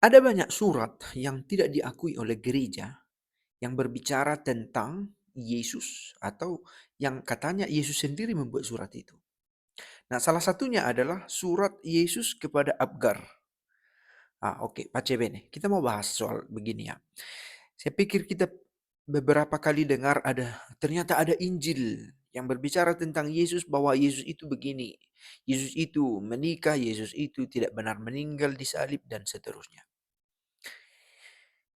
Ada banyak surat yang tidak diakui oleh gereja yang berbicara tentang Yesus atau yang katanya Yesus sendiri membuat surat itu. Nah, salah satunya adalah surat Yesus kepada Abgar. Oke, pace bene. Kita mau bahas soal begini ya. Saya pikir kita beberapa kali dengar ternyata ada Injil yang berbicara tentang Yesus bahwa Yesus itu begini. Yesus itu menikah, Yesus itu tidak benar meninggal di salib dan seterusnya.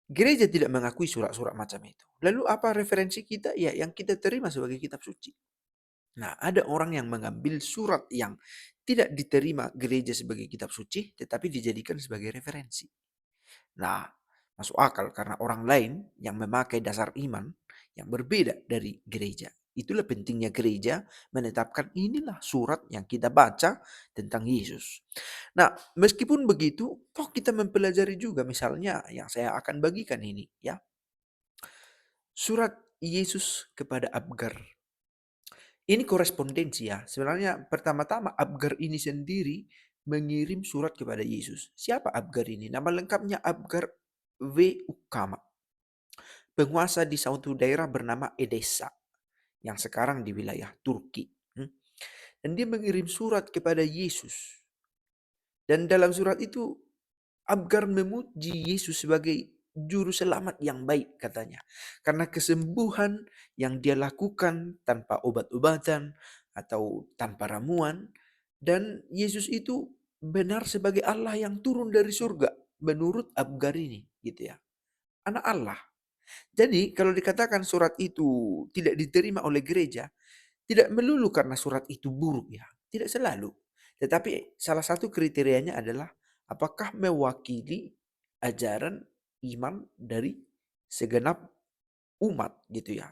Gereja tidak mengakui surat-surat macam itu. Lalu apa referensi kita? Ya, yang kita terima sebagai kitab suci. Nah, ada orang yang mengambil surat yang tidak diterima gereja sebagai kitab suci, tetapi dijadikan sebagai referensi. Nah, masuk akal karena orang lain yang memakai dasar iman yang berbeda dari gereja. Itulah pentingnya gereja menetapkan inilah surat yang kita baca tentang Yesus. Nah, meskipun begitu, toh kita mempelajari juga misalnya yang saya akan bagikan ini ya. Surat Yesus kepada Abgar. Ini korespondensi ya. Sebenarnya pertama-tama Abgar ini sendiri mengirim surat kepada Yesus. Siapa Abgar ini? Nama lengkapnya Abgar W. Ukama. Penguasa di suatu daerah bernama Edessa. Yang sekarang di wilayah Turki. Dan dia mengirim surat kepada Yesus. Dan dalam surat itu Abgar memuji Yesus sebagai juru selamat yang baik katanya. Karena kesembuhan yang dia lakukan tanpa obat-obatan atau tanpa ramuan. Dan Yesus itu benar sebagai Allah yang turun dari surga. Menurut Abgar ini gitu ya. Anak Allah. Jadi kalau dikatakan surat itu tidak diterima oleh gereja. Tidak melulu karena surat itu buruk ya. Tidak selalu. Tetapi salah satu kriterianya adalah apakah mewakili ajaran iman dari segenap umat gitu ya.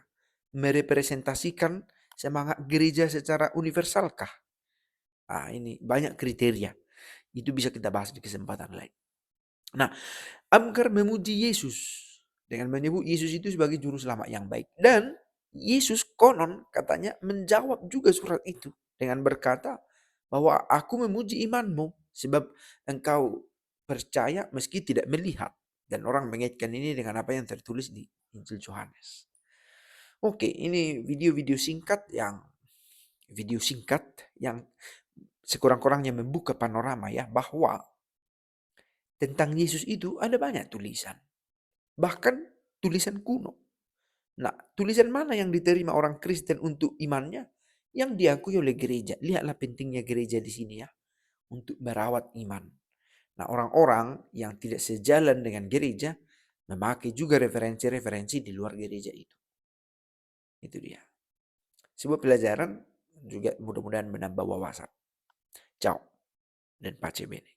Merepresentasikan semangat gereja secara universalkah? Ini banyak kriteria. Itu bisa kita bahas di kesempatan lain. Nah, Abgar memuji Yesus dengan menyebut Yesus itu sebagai juru selamat yang baik. Dan Yesus konon katanya menjawab juga surat itu dengan berkata bahwa aku memuji imanmu sebab engkau percaya meski tidak melihat. Dan orang mengaitkan ini dengan apa yang tertulis di Injil Yohanes. Oke, ini video singkat yang sekurang-kurangnya membuka panorama ya bahwa tentang Yesus itu ada banyak tulisan. Bahkan tulisan kuno. Nah, tulisan mana yang diterima orang Kristen untuk imannya? Yang diakui oleh gereja. Lihatlah pentingnya gereja di sini ya. Untuk merawat iman. Nah, orang-orang yang tidak sejalan dengan gereja memakai juga referensi-referensi di luar gereja itu. Itu dia. Sebuah pelajaran juga mudah-mudahan menambah wawasan. Ciao dan pace bene.